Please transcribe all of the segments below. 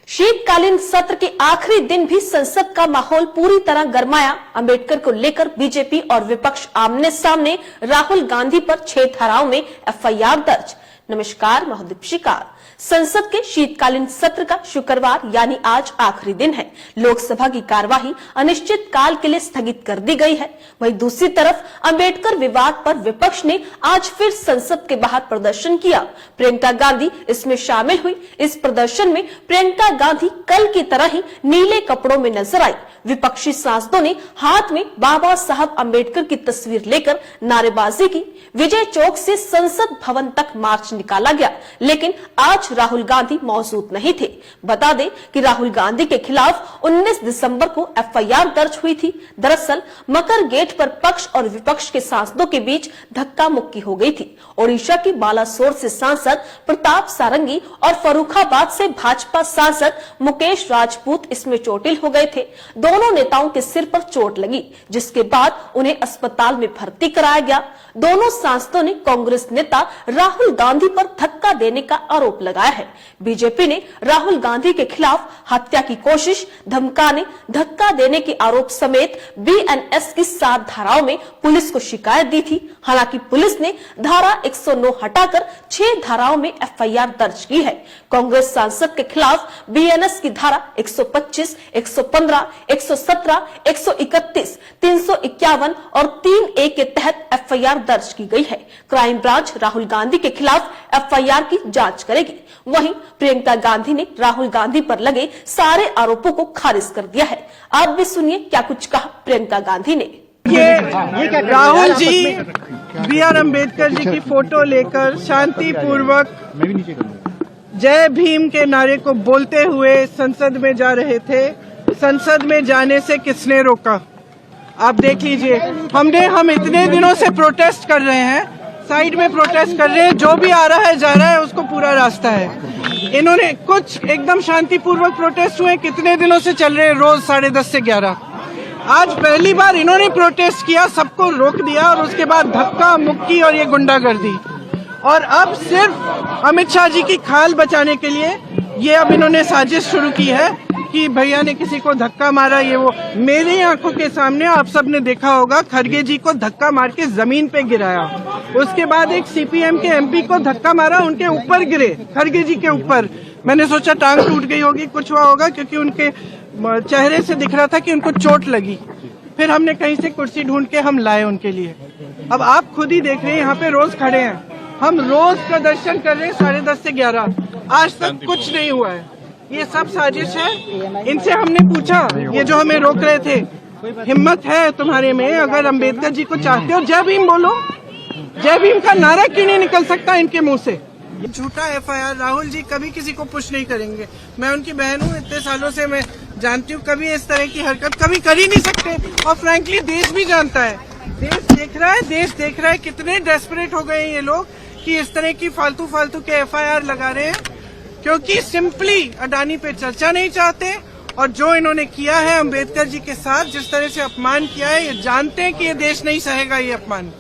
शीतकालीन सत्र के आखिरी दिन भी संसद का माहौल पूरी तरह गरमाया। अंबेडकर को लेकर बीजेपी और विपक्ष आमने सामने। राहुल गांधी पर 6 धाराओं में एफआईआर दर्ज। नमस्कार, मैं दीपिका। संसद के शीतकालीन सत्र का शुक्रवार यानी आज आखिरी दिन है। लोकसभा की कार्यवाही अनिश्चित काल के लिए स्थगित कर दी गई है। वहीं दूसरी तरफ अंबेडकर विवाद पर विपक्ष ने आज फिर संसद के बाहर प्रदर्शन किया। प्रियंका गांधी इसमें शामिल हुई। इस प्रदर्शन में प्रियंका गांधी कल की तरह ही नीले कपड़ों में नजर आई। विपक्षी सांसदों ने हाथ में बाबा साहब अंबेडकर की तस्वीर लेकर नारेबाजी की। विजय चौक से संसद भवन तक मार्च निकाला गया, लेकिन आज राहुल गांधी मौजूद नहीं थे। बता दें कि राहुल गांधी के खिलाफ 19 दिसंबर को एफआईआर दर्ज हुई थी। दरअसल मकर गेट पर पक्ष और विपक्ष के सांसदों के बीच धक्का मुक्की हो गई थी। ओडिशा की बालासोर से सांसद प्रताप सारंगी और फर्रुखाबाद से भाजपा सांसद मुकेश राजपूत इसमें चोटिल हो गए थे। दोनों नेताओं के सिर पर चोट लगी, जिसके बाद उन्हें अस्पताल में भर्ती कराया गया। दोनों सांसदों ने कांग्रेस नेता राहुल गांधी पर धक्का देने का आरोप लगाया है। बीजेपी ने राहुल गांधी के खिलाफ हत्या की कोशिश, धमकाने, धक्का देने के आरोप समेत बीएनएस की 7 धाराओं में पुलिस को शिकायत दी थी। हालांकि पुलिस ने धारा 109 हटाकर 6 धाराओं में एफआईआर दर्ज की है। कांग्रेस सांसद के खिलाफ बीएनएस की धारा 125, 115, 117, 131, 351 और 3A के तहत एफआईआर दर्ज की गई है। क्राइम ब्रांच राहुल गांधी के खिलाफ एफआईआर की जांच करेगी। वहीं प्रियंका गांधी ने राहुल गांधी पर लगे सारे आरोपों को खारिज कर दिया है। आप भी सुनिए क्या कुछ कहा प्रियंका गांधी ने। ये राहुल जी बी.आर. अम्बेडकर जी की फोटो लेकर शांतिपूर्वक जय भीम के नारे को बोलते हुए संसद में जा रहे थे। संसद में जाने से किसने रोका? आप देख लीजिए। हम इतने दिनों से प्रोटेस्ट कर रहे हैं, साइड में प्रोटेस्ट कर रहे हैं। जो भी आ रहा है जा रहा है, उसको पूरा रास्ता है। इन्होंने कुछ एकदम शांतिपूर्वक प्रोटेस्ट हुए, कितने दिनों से चल रहे हैं, रोज 10:30 से 11। आज पहली बार इन्होंने प्रोटेस्ट किया, सबको रोक दिया और उसके बाद धक्का मुक्की और ये गुंडागर्दी। और अब सिर्फ अमित शाह जी की खाल बचाने के लिए ये अब इन्होंने साजिश शुरू की है कि भैया ने किसी को धक्का मारा, ये वो। मेरी आंखों के सामने आप सबने देखा होगा, खड़गे जी को धक्का मार के जमीन पे गिराया। उसके बाद एक सीपीएम के एमपी को धक्का मारा, उनके ऊपर गिरे, खड़गे जी के ऊपर। मैंने सोचा टांग टूट गई होगी, कुछ हुआ होगा, क्योंकि उनके चेहरे से दिख रहा था कि उनको चोट लगी। फिर हमने कहीं से कुर्सी ढूंढ के हम लाए उनके लिए। अब आप खुद ही देख रहे हैं, यहाँ पे रोज खड़े हैं, हम रोज प्रदर्शन कर रहे हैं 10:30 से 11। आज तक कुछ नहीं हुआ है। ये सब साजिश है। इनसे हमने पूछा, ये जो हमें रोक रहे थे, हिम्मत है तुम्हारे में? अगर अंबेडकर जी को चाहते हो, जय भीम बोलो। जय भीम का नारा क्यों नहीं निकल सकता इनके मुंह से? झूठा एफआईआर। राहुल जी कभी किसी को पुश नहीं करेंगे। मैं उनकी बहन हूँ, इतने सालों से मैं जानती हूँ, कभी इस तरह की हरकत कभी कर ही नहीं सकते। और फ्रैंकली देश भी जानता है, देश देख रहा है कितने डेस्परेट हो गए हैं ये लोग कि इस तरह की फालतू के एफआईआर लगा रहे हैं, क्योंकि सिंपली अडानी पे चर्चा नहीं चाहते। और जो इन्होंने किया है अंबेडकर जी के साथ, जिस तरह से अपमान किया है, ये जानते हैं कि ये देश नहीं सहेगा ये अपमान।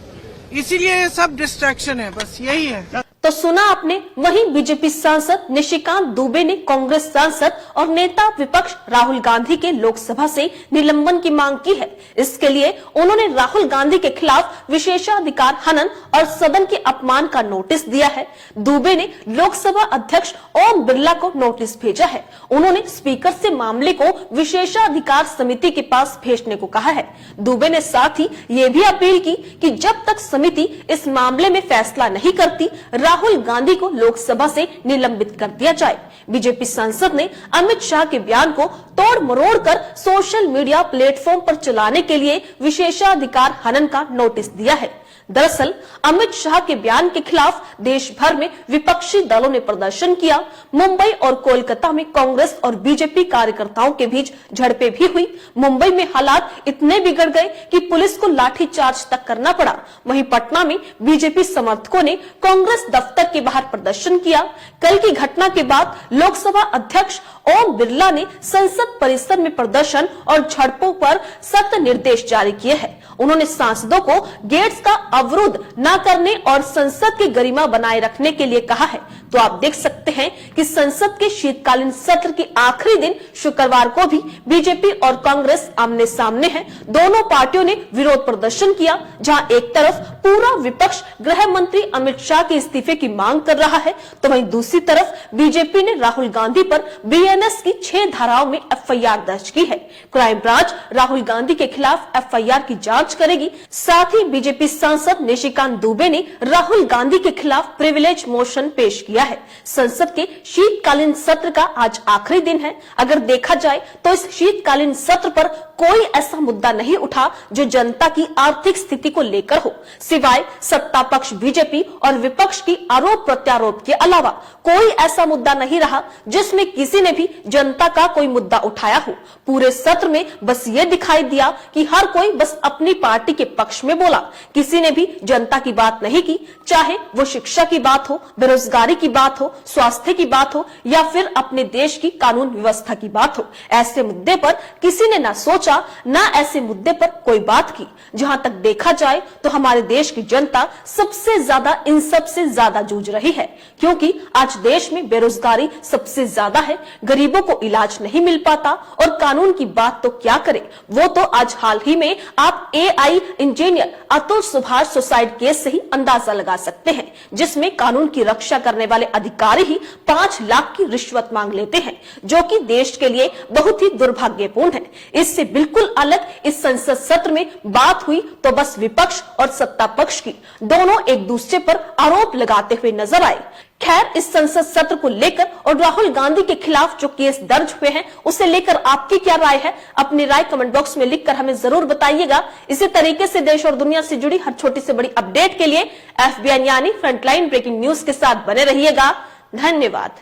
इसीलिए ये सब डिस्ट्रैक्शन है, बस यही है। तो सुना आपने। वहीं बीजेपी सांसद निशिकांत दुबे ने कांग्रेस सांसद और नेता विपक्ष राहुल गांधी के लोकसभा से निलंबन की मांग की है। इसके लिए उन्होंने राहुल गांधी के खिलाफ विशेषाधिकार हनन और सदन के अपमान का नोटिस दिया है। दुबे ने लोकसभा अध्यक्ष ओम बिरला को नोटिस भेजा है। उन्होंने स्पीकर से मामले को विशेषाधिकार समिति के पास भेजने को कहा है। दुबे ने साथ ही ये भी अपील की कि जब तक समिति इस मामले में फैसला नहीं करती, राहुल गांधी को लोकसभा से निलंबित कर दिया जाए। बीजेपी सांसद ने अमित शाह के बयान को तोड़ मरोड़ कर सोशल मीडिया प्लेटफॉर्म पर चलाने के लिए विशेषाधिकार हनन का नोटिस दिया है। दरअसल अमित शाह के बयान के खिलाफ देश भर में विपक्षी दलों ने प्रदर्शन किया। मुंबई और कोलकाता में कांग्रेस और बीजेपी कार्यकर्ताओं के बीच झड़पें भी हुई। मुंबई में हालात इतने बिगड़ गए कि पुलिस को लाठीचार्ज तक करना पड़ा। वहीं पटना में बीजेपी समर्थकों ने कांग्रेस दफ्तर के बाहर प्रदर्शन किया। कल की घटना के बाद लोकसभा अध्यक्ष ओम बिरला ने संसद परिसर में प्रदर्शन और झड़पों पर सख्त निर्देश जारी किए हैं। उन्होंने सांसदों को गेट्स का अवरोध न करने और संसद की गरिमा बनाए रखने के लिए कहा है। तो आप देख सकते हैं कि संसद के शीतकालीन सत्र की आखिरी दिन शुक्रवार को भी बीजेपी और कांग्रेस आमने सामने है। दोनों पार्टियों ने विरोध प्रदर्शन किया, जहां एक तरफ पूरा विपक्ष गृह मंत्री अमित शाह के इस्तीफे की मांग कर रहा है, तो वहीं दूसरी तरफ बीजेपी ने राहुल गांधी पर बीएनएस की 6 धाराओं में एफआईआर दर्ज की है। क्राइम ब्रांच राहुल गांधी के खिलाफ एफआईआर की जांच करेगी। साथ ही बीजेपी सांसद निशिकांत दुबे ने राहुल गांधी के खिलाफ प्रिविलेज मोशन पेश किया है। संसद के शीतकालीन सत्र का आज आखिरी दिन है। अगर देखा जाए तो इस शीतकालीन सत्र पर कोई ऐसा मुद्दा नहीं उठा जो जनता की आर्थिक स्थिति को लेकर हो, सिवाय सत्ता पक्ष बीजेपी और विपक्ष की आरोप प्रत्यारोप के अलावा कोई ऐसा मुद्दा नहीं रहा जिसमें किसी ने भी जनता का कोई मुद्दा उठाया हो। पूरे सत्र में बस ये दिखाई दिया कि हर कोई बस अपनी पार्टी के पक्ष में बोला, किसी ने भी जनता की बात नहीं की, चाहे वो शिक्षा की बात हो, बेरोजगारी की बात हो, स्वास्थ्य की बात हो या फिर अपने देश की कानून व्यवस्था की बात हो। ऐसे मुद्दे पर किसी ने ना सोचा ना ऐसे मुद्दे पर कोई बात की। जहां तक देखा जाए तो हमारे देश की जनता सबसे ज्यादा इन सबसे ज्यादा जूझ रही है, क्योंकि आज देश में बेरोजगारी सबसे ज्यादा है, गरीबों को इलाज नहीं मिल पाता और कानून की बात तो क्या करें। वो तो आज हाल ही में आप AI engineer Atul Subhash suicide case से ही अंदाजा लगा सकते हैं, जिसमें कानून की रक्षा करने वाले अधिकारी ही 5 लाख की रिश्वत मांग लेते हैं, जो कि देश के लिए बहुत ही दुर्भाग्यपूर्ण है। इससे बिल्कुल अलग इस संसद सत्र में बात हुई तो बस विपक्ष और सत्ता पक्ष की, दोनों एक दूसरे पर आरोप लगाते हुए नजर आए। खैर, इस संसद सत्र को लेकर और राहुल गांधी के खिलाफ जो केस दर्ज हुए हैं उसे लेकर आपकी क्या राय है? अपनी राय कमेंट बॉक्स में लिखकर हमें जरूर बताइएगा। इसी तरीके से देश और दुनिया से जुड़ी हर छोटी से बड़ी अपडेट के लिए FBN यानी फ्रंटलाइन ब्रेकिंग न्यूज के साथ बने रहिएगा। धन्यवाद।